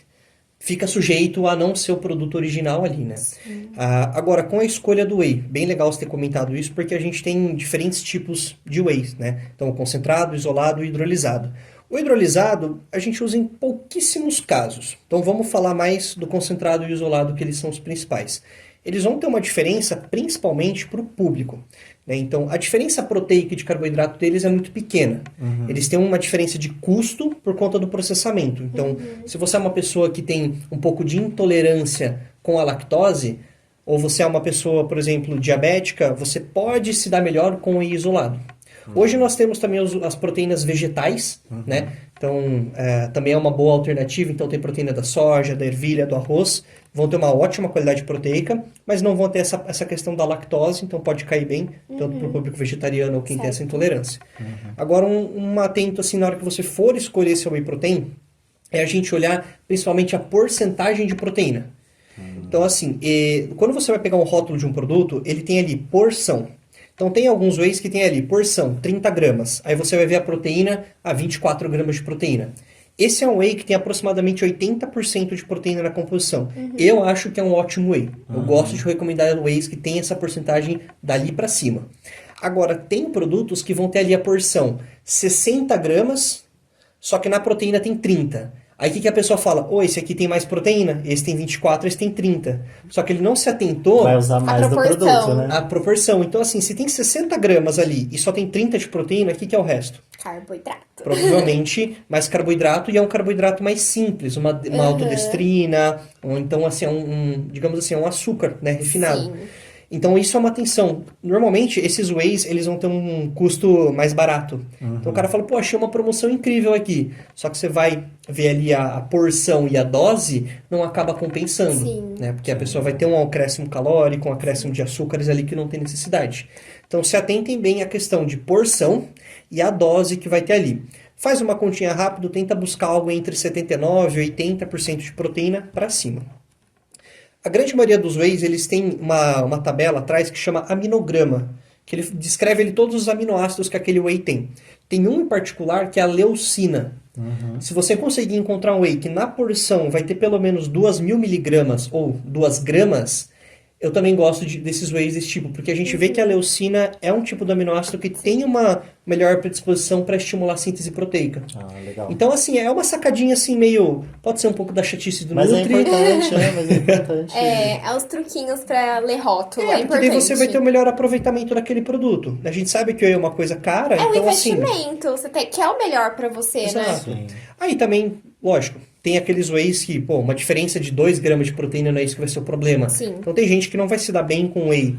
fica sujeito a não ser o produto original ali, né? Agora, com a escolha do whey, bem legal você ter comentado isso, porque a gente tem diferentes tipos de whey, né? Então, concentrado, isolado e hidrolisado. O hidrolisado a gente usa em pouquíssimos casos. Então, vamos falar mais do concentrado e isolado, que eles são os principais. Eles vão ter uma diferença principalmente para o público, né? Então, a diferença proteica e de carboidrato deles é muito pequena. Eles têm uma diferença de custo por conta do processamento. Então, se você é uma pessoa que tem um pouco de intolerância com a lactose, ou você é uma pessoa, por exemplo, diabética, você pode se dar melhor com o whey isolado. Hoje nós temos também as proteínas vegetais, né? Então, também é uma boa alternativa. Então, tem proteína da soja, da ervilha, do arroz. Vão ter uma ótima qualidade proteica, mas não vão ter essa questão da lactose. Então, pode cair bem, tanto para o público vegetariano ou quem tem essa intolerância. Agora, um atento, assim, na hora que você for escolher seu whey protein, é a gente olhar principalmente a porcentagem de proteína. Então, assim, quando você vai pegar um rótulo de um produto, ele tem ali porção. Então, tem alguns wheys que tem ali, porção, 30 gramas. Aí você vai ver a proteína, 24 gramas de proteína. Esse é um whey que tem aproximadamente 80% de proteína na composição. Eu acho que é um ótimo whey. Eu gosto de recomendar wheys que tem essa porcentagem dali para cima. Agora, tem produtos que vão ter ali a porção 60 gramas, só que na proteína tem 30. Aí o que a pessoa fala? Esse aqui tem mais proteína, esse tem 24, esse tem 30. Só que ele não se atentou Vai usar mais do produto, né? à proporção. Então, assim, se tem 60 gramas ali e só tem 30 de proteína, o que é o resto? Carboidrato. Provavelmente mais carboidrato, e é um carboidrato mais simples, uma autodestrina, ou então, assim, digamos assim, um açúcar, né, refinado. Sim. Então, isso é uma atenção. Normalmente, esses wheys, eles vão ter um custo mais barato. Então, o cara fala, pô, achei uma promoção incrível aqui. Só que você vai ver ali a porção e a dose, não acaba compensando. Sim. Né? Porque a pessoa vai ter um acréscimo calórico, um acréscimo de açúcares ali que não tem necessidade. Então, se atentem bem à questão de porção e a dose que vai ter ali. Faz uma continha rápido, tenta buscar algo entre 79% e 80% de proteína para cima. A grande maioria dos wheys, eles têm uma tabela atrás que chama aminograma, que ele descreve todos os aminoácidos que aquele whey tem. Tem um em particular que é a leucina. Se você conseguir encontrar um whey que na porção vai ter pelo menos 2.000 miligramas ou 2 gramas, eu também gosto desses wheys desse tipo, porque a gente vê que a leucina é um tipo de aminoácido que tem uma melhor predisposição para estimular a síntese proteica. Ah, legal. Então, assim, é uma sacadinha assim meio... Pode ser um pouco da chatice do Mas é Nutri. importante, né? Mas é importante. É os truquinhos pra ler rótulo, é Porque importante. daí você vai ter o melhor aproveitamento daquele produto. A gente sabe que é uma coisa cara, É um então assim... investimento, você quer o melhor pra você, Exato. né? Sim. Aí também, lógico, tem aqueles wheys que, pô, uma diferença de 2 gramas de proteína não é isso que vai ser o problema. Sim. Então tem gente que não vai se dar bem com whey,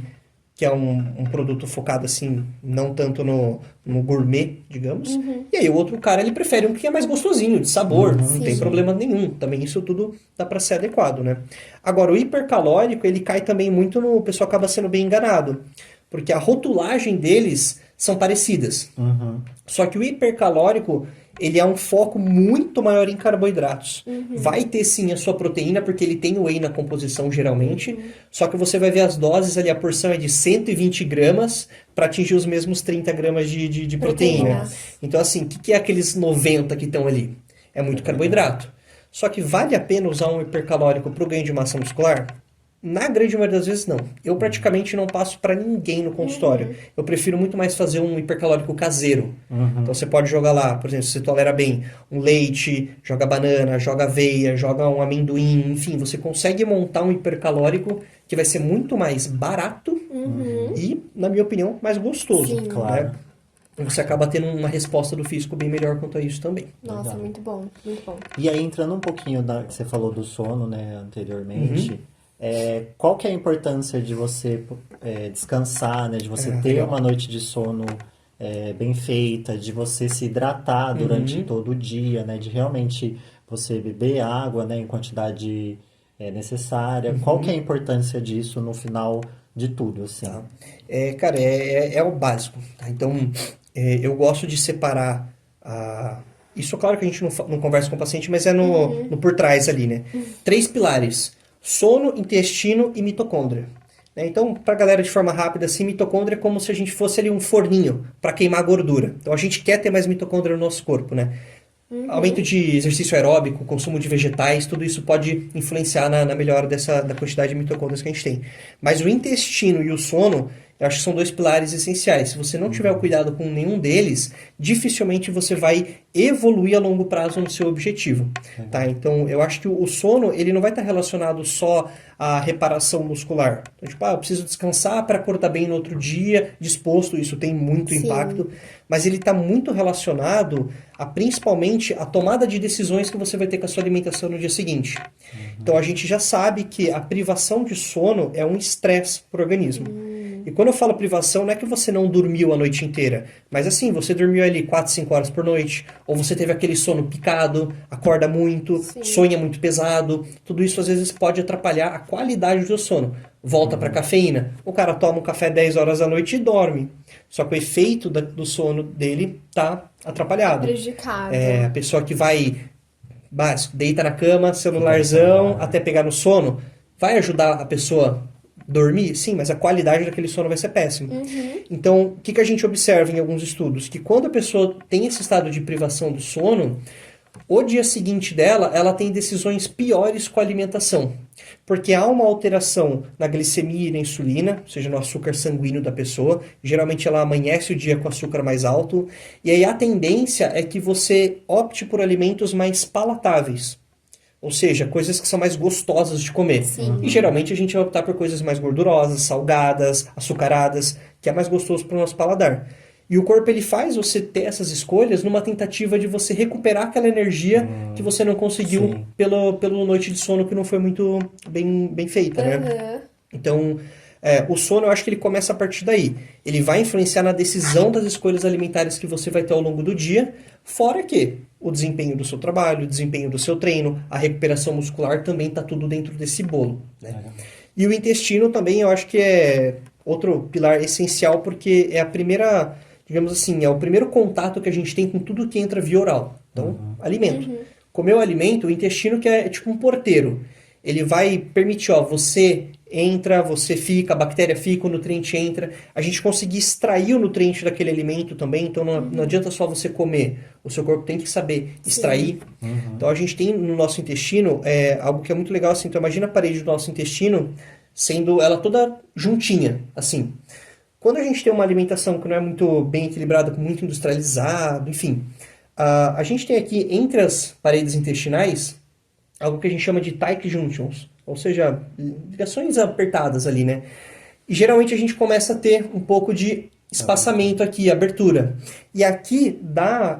que é um produto focado assim, não tanto no gourmet, digamos. E aí o outro cara, ele prefere um que é mais gostosinho, de sabor, não tem problema nenhum. Também isso tudo dá para ser adequado, né? Agora, o hipercalórico, ele cai também muito no... O pessoal acaba sendo bem enganado, porque a rotulagem deles são parecidas. Só que o hipercalórico, ele é um foco muito maior em carboidratos. Vai ter sim a sua proteína, porque ele tem whey na composição geralmente, só que você vai ver as doses ali, a porção é de 120 gramas para atingir os mesmos 30 gramas de proteína. Então assim, o que é aqueles 90 que estão ali? É muito carboidrato. Só que vale a pena usar um hipercalórico para o ganho de massa muscular? Na grande maioria das vezes, não. Eu praticamente não passo para ninguém no consultório. Eu prefiro muito mais fazer um hipercalórico caseiro. Então você pode jogar lá, por exemplo, se você tolera bem, um leite, joga banana, joga aveia, joga um amendoim, enfim, você consegue montar um hipercalórico que vai ser muito mais barato e, na minha opinião, mais gostoso. Sim. Claro. Você acaba tendo uma resposta do físico bem melhor quanto a isso também. Nossa, Legal. muito bom, muito bom. E aí, entrando um pouquinho que você falou do sono, né, anteriormente, qual que é a importância de você descansar, né, de você ter legal. uma noite de sono bem feita, de você se hidratar durante todo o dia, né, de realmente você beber água, né, em quantidade necessária? Qual que é a importância disso no final de tudo, assim? Tá. Cara, é o básico. Tá? Então, eu gosto de separar isso, claro que a gente não conversa com o paciente, mas é no por trás ali, né? 3 pilares: sono, intestino e mitocôndria. Né? Então, pra galera de forma rápida, assim, mitocôndria é como se a gente fosse ali um forninho para queimar gordura. Então, a gente quer ter mais mitocôndria no nosso corpo, né? Aumento de exercício aeróbico, consumo de vegetais, tudo isso pode influenciar na melhora da quantidade de mitocôndrias que a gente tem. Mas o intestino e o sono, eu acho que são 2 pilares essenciais. Se você não tiver o cuidado com nenhum deles, dificilmente você vai evoluir a longo prazo no seu objetivo. Tá? Então, eu acho que o sono, ele não vai estar relacionado só à reparação muscular. Então, tipo, eu preciso descansar para acordar bem no outro dia, disposto, isso tem muito Sim. impacto. Mas ele está muito relacionado principalmente a tomada de decisões que você vai ter com a sua alimentação no dia seguinte. Então, a gente já sabe que a privação de sono é um estresse para o organismo. E quando eu falo privação, não é que você não dormiu a noite inteira, mas assim, você dormiu ali 4, 5 horas por noite, ou você teve aquele sono picado, acorda muito, sonha muito pesado, tudo isso às vezes pode atrapalhar a qualidade do seu sono. Volta para cafeína, o cara toma um café 10 horas da noite e dorme. Só que o efeito do sono dele tá atrapalhado. Prejudicado. A pessoa que vai deita na cama, celularzão, até pegar no sono, vai ajudar a pessoa dormir? Sim, mas a qualidade daquele sono vai ser péssima. Então, o que a gente observa em alguns estudos? Que quando a pessoa tem esse estado de privação do sono, o dia seguinte dela, ela tem decisões piores com a alimentação. Porque há uma alteração na glicemia e na insulina, ou seja, no açúcar sanguíneo da pessoa. Geralmente ela amanhece o dia com açúcar mais alto. E aí a tendência é que você opte por alimentos mais palatáveis. Ou seja, coisas que são mais gostosas de comer. Sim. E geralmente a gente vai optar por coisas mais gordurosas, salgadas, açucaradas, que é mais gostoso para o nosso paladar. E o corpo ele faz você ter essas escolhas numa tentativa de você recuperar aquela energia que você não conseguiu pela noite de sono que não foi muito bem feita, né? Então, o sono eu acho que ele começa a partir daí. Ele vai influenciar na decisão das escolhas alimentares que você vai ter ao longo do dia, fora que o desempenho do seu trabalho, o desempenho do seu treino, a recuperação muscular também está tudo dentro desse bolo, né? E o intestino também eu acho que é outro pilar essencial, porque é a primeira, digamos assim, é o primeiro contato que a gente tem com tudo que entra via oral. Então, alimento. Comeu alimento, o intestino que é tipo um porteiro. Ele vai permitir, você entra, você fica, a bactéria fica, o nutriente entra. A gente conseguir extrair o nutriente daquele alimento também, então não adianta só você comer. O seu corpo tem que saber extrair. Então a gente tem no nosso intestino algo que é muito legal, assim. Então imagina a parede do nosso intestino sendo ela toda juntinha, assim. Quando a gente tem uma alimentação que não é muito bem equilibrada, muito industrializado, enfim, a gente tem aqui entre as paredes intestinais algo que a gente chama de tight junctions, ou seja, ligações apertadas ali, né? E geralmente a gente começa a ter um pouco de espaçamento aqui, abertura. E aqui dá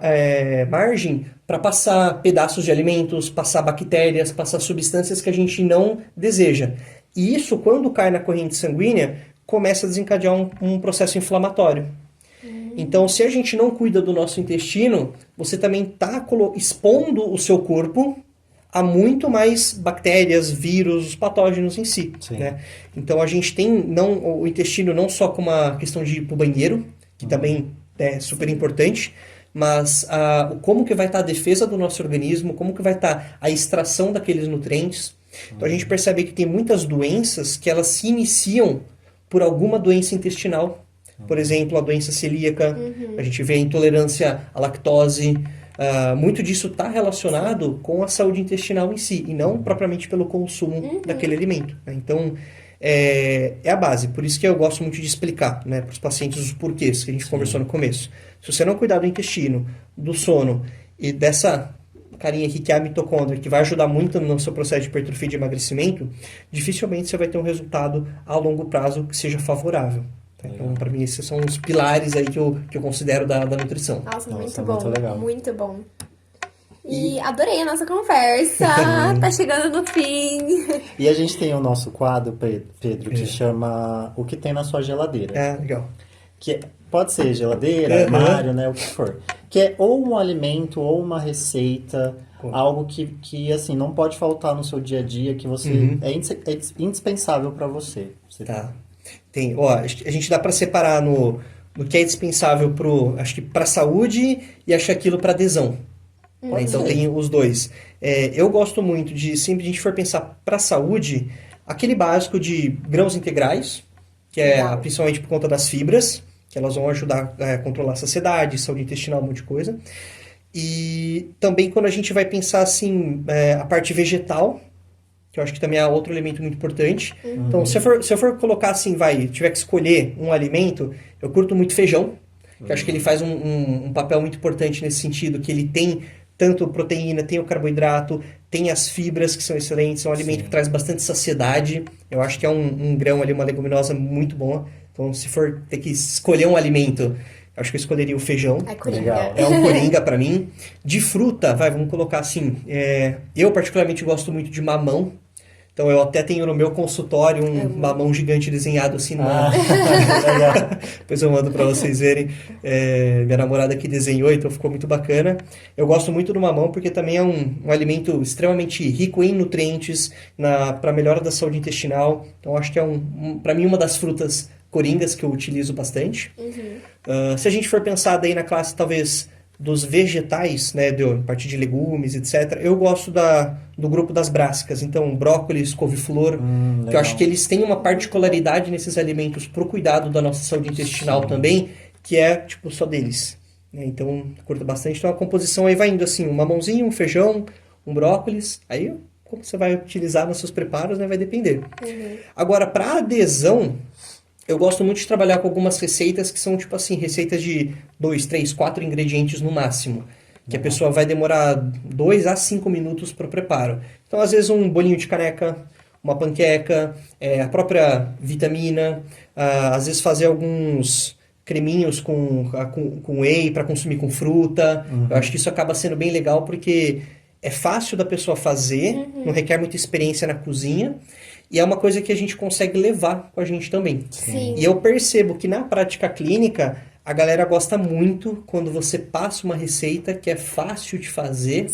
margem para passar pedaços de alimentos, passar bactérias, passar substâncias que a gente não deseja. E isso, quando cai na corrente sanguínea, começa a desencadear um processo inflamatório. Então, se a gente não cuida do nosso intestino, você também está expondo o seu corpo a muito mais bactérias, vírus, patógenos em si, né? Então a gente tem o intestino não só como uma questão de ir para o banheiro, que também é super importante, mas como que vai estar a defesa do nosso organismo, como que vai estar a extração daqueles nutrientes. Então a gente percebe que tem muitas doenças que elas se iniciam por alguma doença intestinal. Por exemplo, a doença celíaca, a gente vê a intolerância à lactose, muito disso está relacionado com a saúde intestinal em si, e não propriamente pelo consumo daquele alimento, né? Então, é a base. Por isso que eu gosto muito de explicar, né, para os pacientes os porquês que a gente conversou no começo. Se você não cuidar do intestino, do sono e dessa carinha aqui que é a mitocôndria, que vai ajudar muito no seu processo de hipertrofia e de emagrecimento, dificilmente você vai ter um resultado a longo prazo que seja favorável. Tá? Então, para mim, esses são os pilares aí que eu considero da nutrição. Nossa, muito muito bom. legal. Muito bom. E adorei a nossa conversa. Tá chegando no fim. E a gente tem o nosso quadro, Pedro, que chama O que tem na sua geladeira. Legal. Que pode ser geladeira, armário, né, o que for. Que é ou um alimento ou uma receita, algo que assim, não pode faltar no seu dia a dia, que você é indispensável para você. Tá. Tem, ó, a gente dá para separar no que é dispensável acho que para saúde e acho aquilo para adesão. Né? Então tem os dois. Eu gosto muito de, sempre que a gente for pensar para saúde, aquele básico de grãos integrais, que é principalmente por conta das fibras, que elas vão ajudar a controlar a saciedade, saúde intestinal, um monte de coisa. E também quando a gente vai pensar assim, a parte vegetal, que eu acho que também é outro elemento muito importante. Então, se eu for colocar assim, tiver que escolher um alimento, eu curto muito feijão, que eu acho que ele faz um papel muito importante nesse sentido, que ele tem tanto proteína, tem o carboidrato, tem as fibras que são excelentes, é um alimento que traz bastante saciedade. Eu acho que é um grão ali, uma leguminosa muito boa. Então, se for ter que escolher um alimento, acho que eu escolheria o feijão. É coringa. Legal. É um coringa pra mim. De fruta, vamos colocar assim, eu particularmente gosto muito de mamão. Então, eu até tenho no meu consultório um mamão gigante desenhado assim. Depois eu mando para vocês verem. Minha namorada que desenhou, então ficou muito bacana. Eu gosto muito do mamão porque também é um alimento extremamente rico em nutrientes para melhora da saúde intestinal. Então, acho que é, para mim, uma das frutas coringas que eu utilizo bastante. Se a gente for pensar daí na classe, talvez, dos vegetais, né, a partir de legumes, etc., eu gosto do grupo das brássicas. Então, brócolis, couve-flor, que eu acho que eles têm uma particularidade nesses alimentos pro cuidado da nossa saúde intestinal também, que é, tipo, só deles. Então, curto bastante. Então, a composição aí vai indo assim, um mamãozinho, um feijão, um brócolis. Aí, como você vai utilizar nos seus preparos, né, vai depender. Agora, para adesão, eu gosto muito de trabalhar com algumas receitas que são, tipo assim, receitas de 2, 3, 4 ingredientes no máximo. Que a pessoa vai demorar 2 a 5 minutos para o preparo. Então, às vezes, um bolinho de caneca, uma panqueca, a própria vitamina, às vezes fazer alguns creminhos com whey para consumir com fruta. Eu acho que isso acaba sendo bem legal porque é fácil da pessoa fazer, não requer muita experiência na cozinha. E é uma coisa que a gente consegue levar com a gente também. Sim. E eu percebo que na prática clínica, a galera gosta muito quando você passa uma receita que é fácil de fazer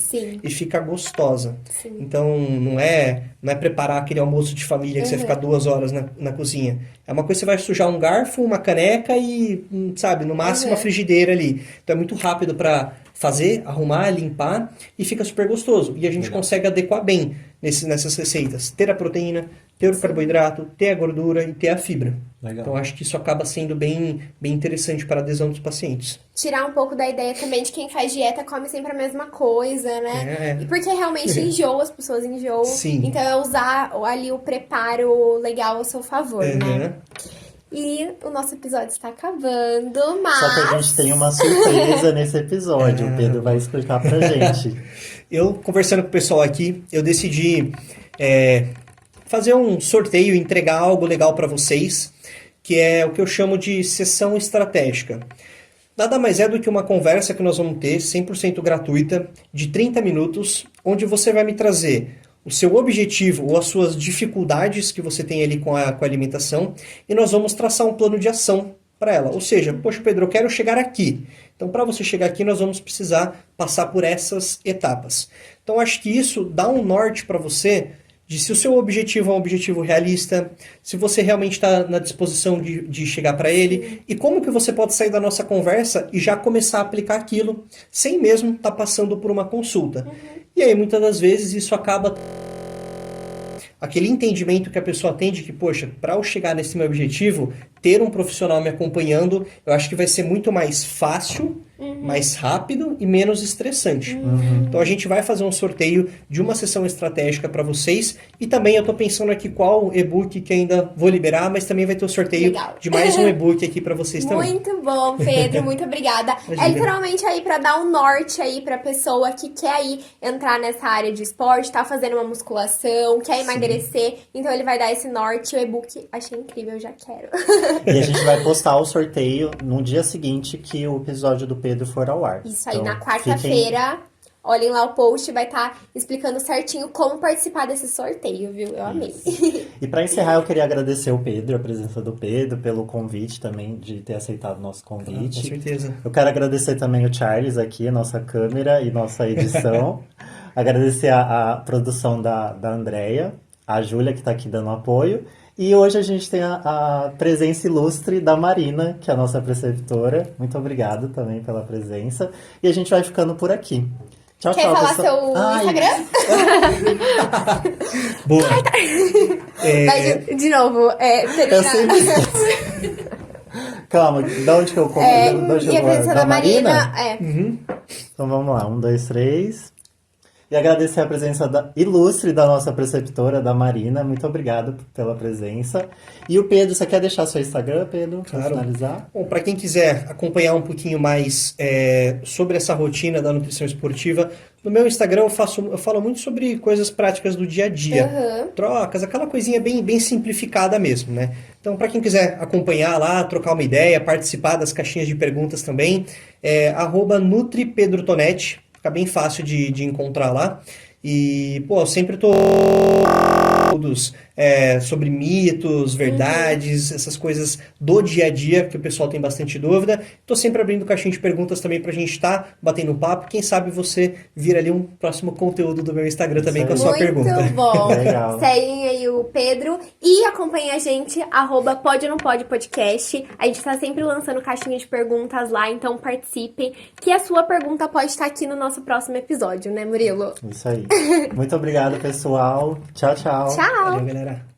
e fica gostosa. Sim. Então, não é preparar aquele almoço de família que você fica 2 horas na cozinha. É uma coisa que você vai sujar um garfo, uma caneca e, sabe, no máximo uma frigideira ali. Então, é muito rápido para fazer, arrumar, limpar e fica super gostoso. E a gente consegue adequar bem nessas receitas. Ter a proteína, ter o carboidrato, ter a gordura e ter a fibra. Legal. Então, acho que isso acaba sendo bem interessante para a adesão dos pacientes. Tirar um pouco da ideia também de quem faz dieta come sempre a mesma coisa, né? E porque realmente enjoa, as pessoas enjoam. Sim. Então é usar ali o preparo legal ao seu favor, né? E o nosso episódio está acabando, mas... Só que a gente tem uma surpresa nesse episódio. O Pedro vai explicar pra gente. Eu, conversando com o pessoal aqui, eu decidi fazer um sorteio, entregar algo legal para vocês, que é o que eu chamo de sessão estratégica. Nada mais é do que uma conversa que nós vamos ter, 100% gratuita, de 30 minutos, onde você vai me trazer o seu objetivo ou as suas dificuldades que você tem ali com a alimentação, e nós vamos traçar um plano de ação para ela. Ou seja, poxa, Pedro, eu quero chegar aqui. Então, para você chegar aqui, nós vamos precisar passar por essas etapas. Então, acho que isso dá um norte para você de se o seu objetivo é um objetivo realista, se você realmente está na disposição de chegar para ele, e como que você pode sair da nossa conversa e já começar a aplicar aquilo, sem mesmo estar passando por uma consulta. E aí, muitas das vezes, isso acaba... Aquele entendimento que a pessoa tem de que, poxa, para eu chegar nesse meu objetivo, ter um profissional me acompanhando, eu acho que vai ser muito mais fácil, mais rápido e menos estressante. Então a gente vai fazer um sorteio de uma sessão estratégica para vocês e também eu tô pensando aqui qual e-book que ainda vou liberar, mas também vai ter o sorteio Legal. de mais um e-book aqui para vocês também. Muito bom, Pedro, muito obrigada. Imagina. É literalmente aí pra dar um norte aí pra pessoa que quer aí entrar nessa área de esporte, tá fazendo uma musculação, quer emagrecer, então ele vai dar esse norte. O e-book achei incrível, já quero. E a gente vai postar o sorteio no dia seguinte que o episódio do Pedro for ao ar. Isso aí, Então, na quarta-feira, olhem lá o post, vai estar explicando certinho como participar desse sorteio, viu? Eu amei. E para encerrar, eu queria agradecer o Pedro, a presença do Pedro, pelo convite também, de ter aceitado o nosso Com convite. certeza. Eu quero agradecer também o Charles aqui, a nossa câmera e nossa edição. Agradecer a produção da Andrea, a Júlia que está aqui dando apoio. E hoje a gente tem a presença ilustre da Marina, que é a nossa preceptora. Muito obrigado também pela presença. E a gente vai ficando por aqui. Tchau, Quer tchau, falar pessoal. seu Ai, Instagram? Boa. Vai de novo, Eu terminar. sempre esqueço. Calma, de onde que eu começo? E a presença da Marina, Então vamos lá, 1, 2, 3. E agradecer a presença ilustre da nossa preceptora, da Marina. Muito obrigado pela presença. E o Pedro, você quer deixar seu Instagram, Pedro, para Claro. finalizar? Bom, para quem quiser acompanhar um pouquinho mais sobre essa rotina da nutrição esportiva, no meu Instagram eu falo muito sobre coisas práticas do dia a dia. Trocas, aquela coisinha bem simplificada mesmo, né? Então, para quem quiser acompanhar lá, trocar uma ideia, participar das caixinhas de perguntas também, @NutriPedroTonetti. Fica bem fácil de encontrar lá. E, pô, eu sempre tô sobre mitos, verdades, essas coisas do dia a dia, que o pessoal tem bastante dúvida. Tô sempre abrindo caixinha de perguntas também pra gente estar batendo um papo. Quem sabe você vira ali um próximo conteúdo do meu Instagram também com a sua pergunta. Muito bom. Legal. Seguem aí o Pedro e acompanhem a gente, @Pode ou Não Pode Podcast. A gente tá sempre lançando caixinha de perguntas lá, então participem, que a sua pergunta pode estar aqui no nosso próximo episódio, né, Murilo? Isso aí. Muito obrigado, pessoal. Tchau, tchau. Tchau! Valeu, galera.